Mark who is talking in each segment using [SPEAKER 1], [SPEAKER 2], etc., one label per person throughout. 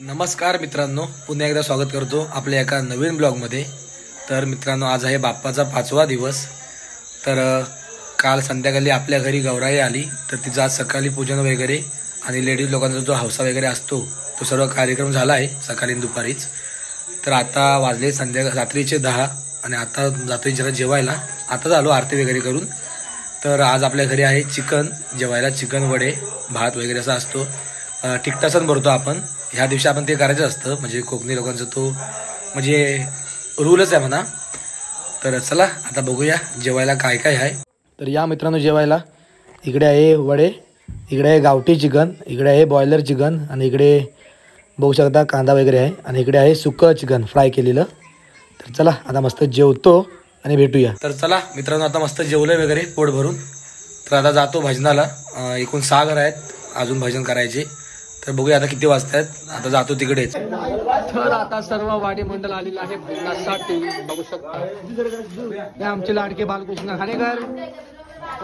[SPEAKER 1] नमस्कार मित्रांनो, पुन्हा एकदा स्वागत करतो आपल्या एका नवीन ब्लॉगमध्ये। तर मित्रांनो, आज आहे बाप्पाचा 5वा दिवस। तर काल संध्याकाळी आपल्या घरी गौराई आली, तर तिचं आज सकाळी पूजन वगैरे आणि लेडीज लोकांचा जो हौसा वगैरे असतो तो सर्व कार्यक्रम झाला आहे सकाळी दुपारीच। तर आता वाजले रात्रीचे 10 आणि आता जातोय जरा जेवायला। आता झालो आरती वगैरे करून। तर आज आपल्या घरी आहे चिकन जेवायला, चिकन वडे भात वगैरे असा असतो। तिखटासन भरतो आपण ह्या दिवशी, आपण ते करायचं असतं, म्हणजे कोकणी लोकांचं तो म्हणजे रूलच आहे म्हणा। तर चला आता बघूया जेवायला काय काय आहे। तर या मित्रांनो जेवायला, इकडे आहे वडे, इकडे आहे गावठी चिकन, इकडे आहे बॉयलर चिकन आणि इकडे बघू शकता कांदा वगैरे आहे आणि इकडे आहे सुकं चिकन फ्राय केलेलं। तर चला आता मस्त जेवतो आणि भेटूया। तर चला मित्रांनो, आता मस्त जेवलंय वगैरे पोट भरून। तर आता जातो भजनाला। एकूण 6 घर आहेत अजून भजन करायचे। तर बघूया आता किती वाजतायत, आता जातो तिकडेच। तर आता सर्व वाडी मंडळ आलेलं आहे भजनासाठी, बघू शकता। हे आमचे लाडके बालकृष्ण खानेकर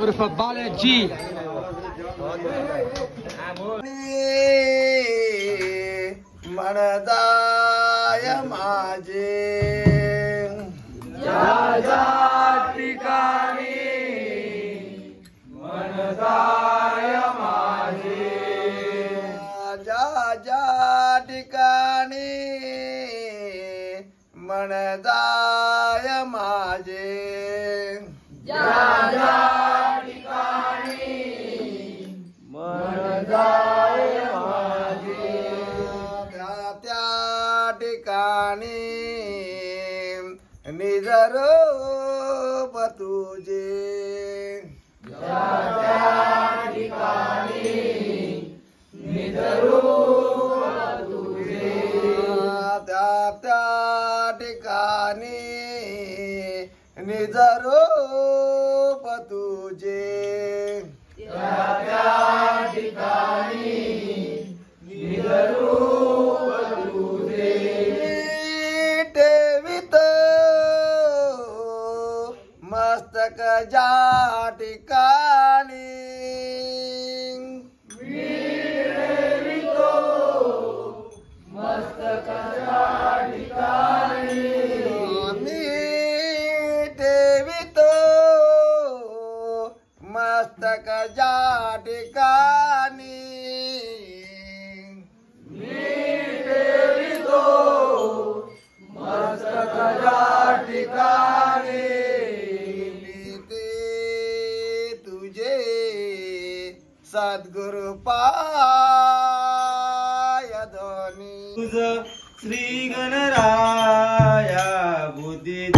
[SPEAKER 1] उर्फ बालाजी।
[SPEAKER 2] मनदाय माझे ज्या ठिकाणी मनदाय माझे, ज्या ठिकाणी मनदाय माझे, ज्या ठिकाणी मनदाय माझे, त्या ठिकाणी निजरूप तुझे, त्या ठिकाणी निजरूप तुझे, त्या ठिकाणी निजरूप तुझे, त्या ठिकाणी निजरूप तुझे, ठेवित मस्तक ज्या ठिकाणी, मस्तक ज्या ठिकाणी, मी ठेवितो मस्तक ज्या ठिकाणी, मी ठेवितो मस्तक ज्या ठिकाणी, ते तुझे सद्गुरु पाय धनी, तुझ श्री गणराया बुद्धी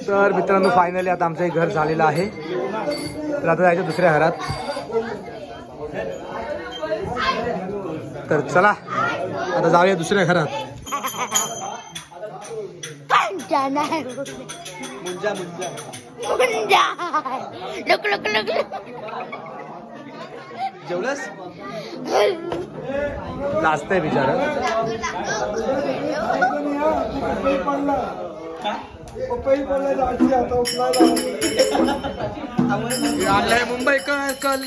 [SPEAKER 1] तर मित्रांनो, फायनली आता आमचं एक घर झालेलं आहे। तर आता जायचं दुसऱ्या घरात। तर चला आता जाऊया दुसऱ्या घरात। मुंजा मुंजा जेवलंस? लाजतंय बिचारा। मुंबई कल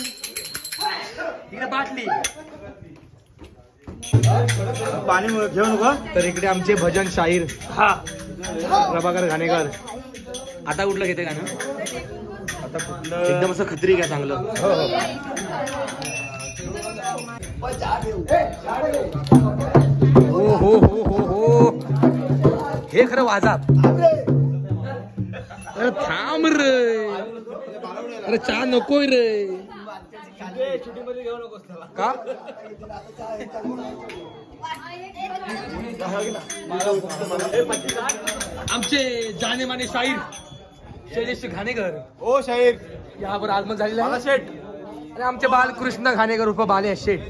[SPEAKER 1] इकडे बाटली
[SPEAKER 2] पाणी घेऊ नको.
[SPEAKER 1] तर इकडे आमचे भजन शाहीर प्रभाकर घाणेकर. आता कुठलं घेते गाणं?
[SPEAKER 2] आता कुठलं
[SPEAKER 1] एकदम असं खत्री घ्या चांगलं. हो हो हो हो हो हे खरं वाजा. अरे थांब रे, अरे चहा नकोय रे. का आमचे जाने माने शाहीर शैलेश घाणेकर
[SPEAKER 2] ओ शाहीर
[SPEAKER 1] यावर आगमन झालेलं आहे.
[SPEAKER 2] शेठ
[SPEAKER 1] आणि आमचे बालकृष्ण घाणेकर उर्फ बाले शेठ.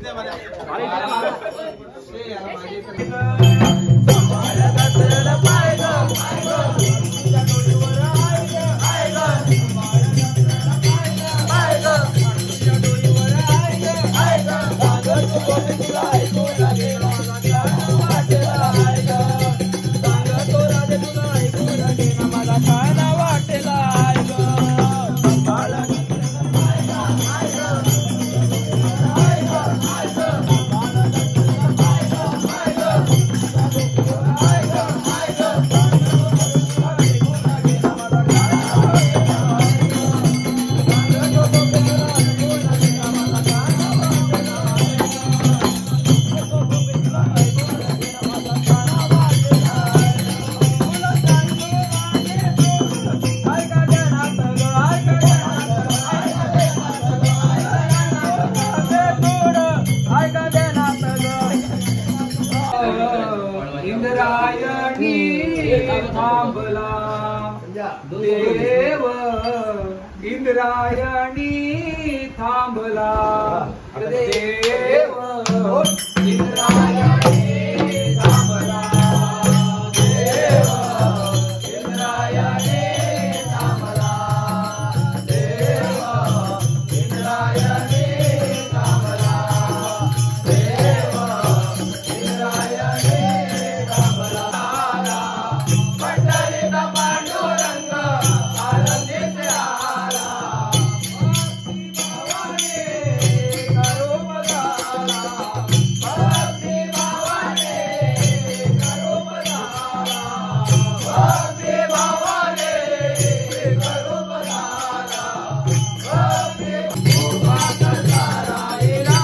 [SPEAKER 3] थांबला देव इंद्रायणी थांबला देव इंद्रायणी थांबला देव इंद्रायणी थांबला देव इंद्रायणी थांबला देव इंद्रायणी थांबला पंढरीचा पांडुरंग आनंदीत आला भक्ती भावाने करू पधारा भक्ती भावाने करू पधारा भक्ती भावाने राहिला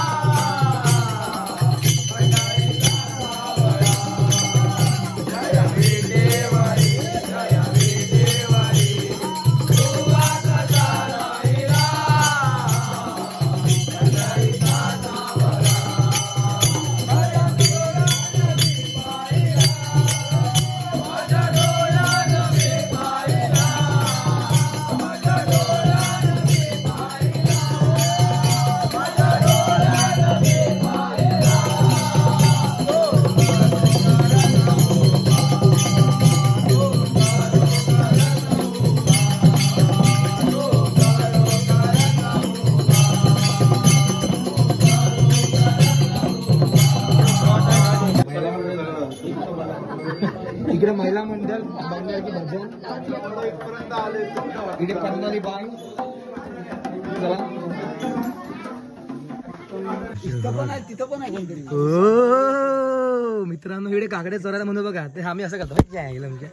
[SPEAKER 1] इकडे महिला मंडळ बंगाली भजन इकडे कर्नाली बाई. मित्रांनो इकडे काकडे चोरायला म्हणून बघा ते आम्ही असं करतो म्हणजे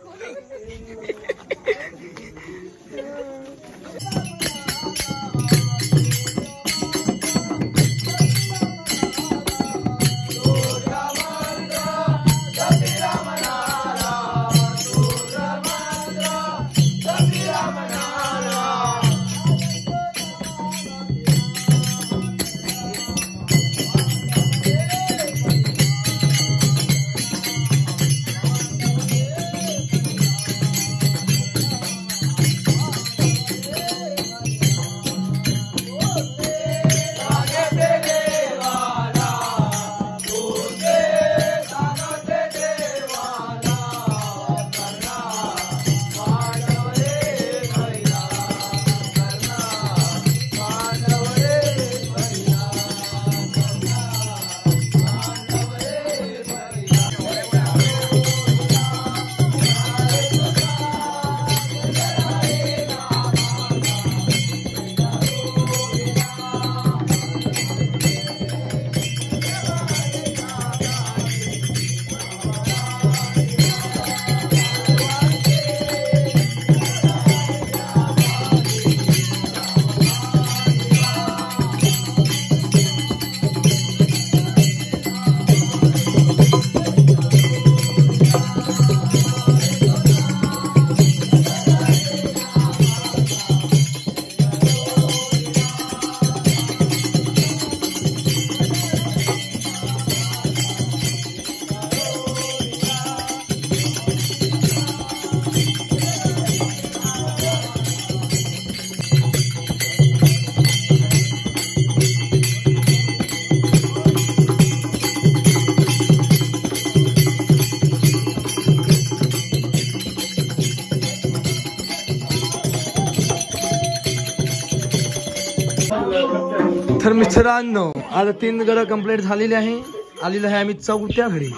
[SPEAKER 1] मित्रांनो आता 3 घरं कंप्लीट झालेली आहे. आलेलं आहे आम्ही 4थ्या घरी.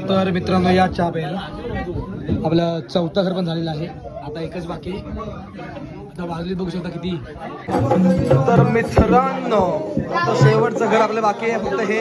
[SPEAKER 1] तर मित्रांनो या चहा प्यायला आपलं 4थं घर पण झालेलं आहे. आता एकच बाकी. आता वाजली बघू शकता किती. तर मित्रांनो आता शेवटचं घर आपलं बाकी आहे फक्त हे.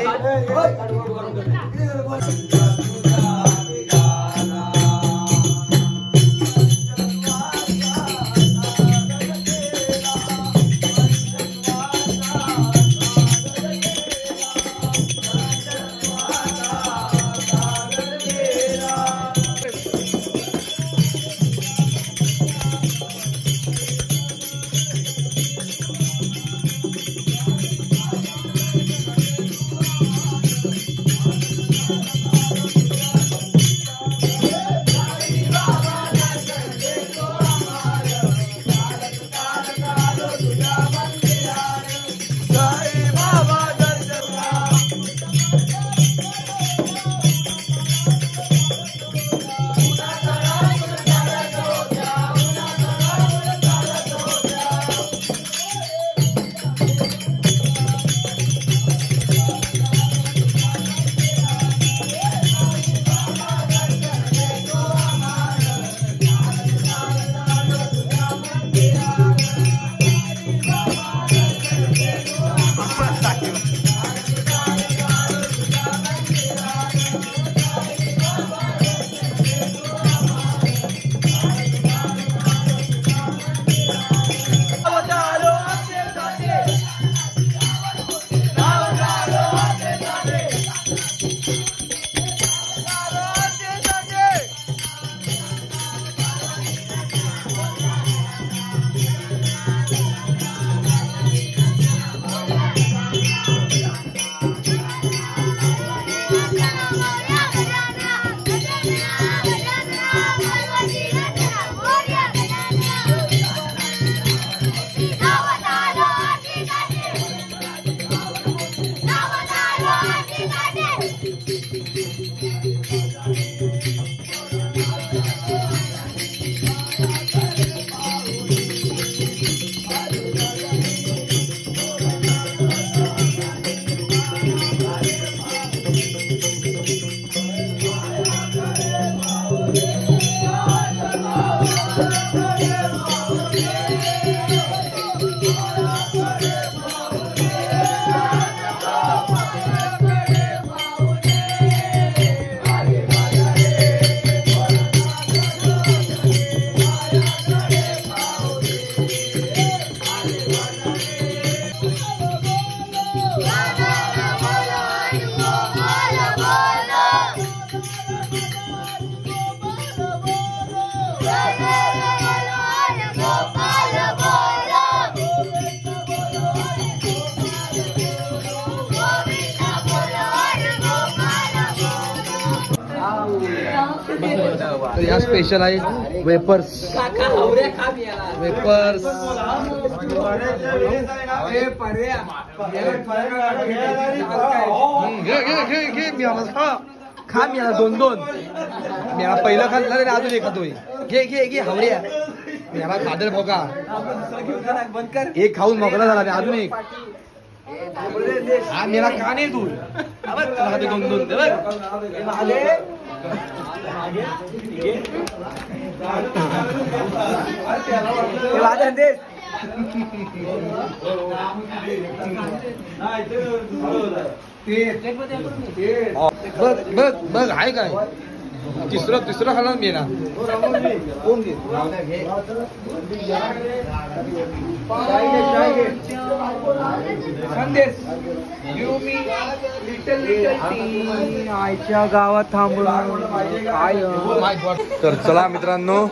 [SPEAKER 1] तर या स्पेशल आहे वेपर्स. वेपर्स घे मी खा मी याला 2-2 मी याला पहिलं खाल्लं रे अजून एक खातोय. घे हावड्या मी याला खादर भोगा एक खाऊन मोकळा झाला मी अजून एक. हा मेरा का नाही तू 2-2 बघ आहे काय तिसरं खाणार मी ना.
[SPEAKER 2] आईच्या गावात थांबून काय
[SPEAKER 1] तर चला मित्रांनो,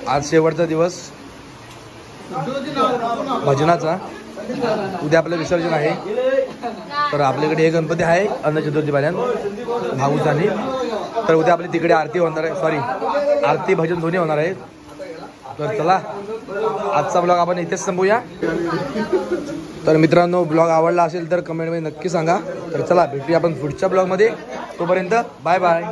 [SPEAKER 1] आज शेवटचा दिवस भजनाचा. उद्या आपलं विसर्जन आहे. तर आपल्याकडे हे गणपती आहे अन्न चतुर्थी पाल्यान भाऊजानी. तर उद्या आपली तिकडे आरती होणार आहे, सॉरी आरती भजन दोन्ही होणार आहे. तर चला आजचा ब्लॉग आपण इथेच संपवूया. तर मित्रांनो, ब्लॉग आवडला असेल तर कमेंटमध्ये नक्की सांगा. तर चला भेटूया आपण पुढच्या ब्लॉगमध्ये. तोपर्यंत बाय बाय.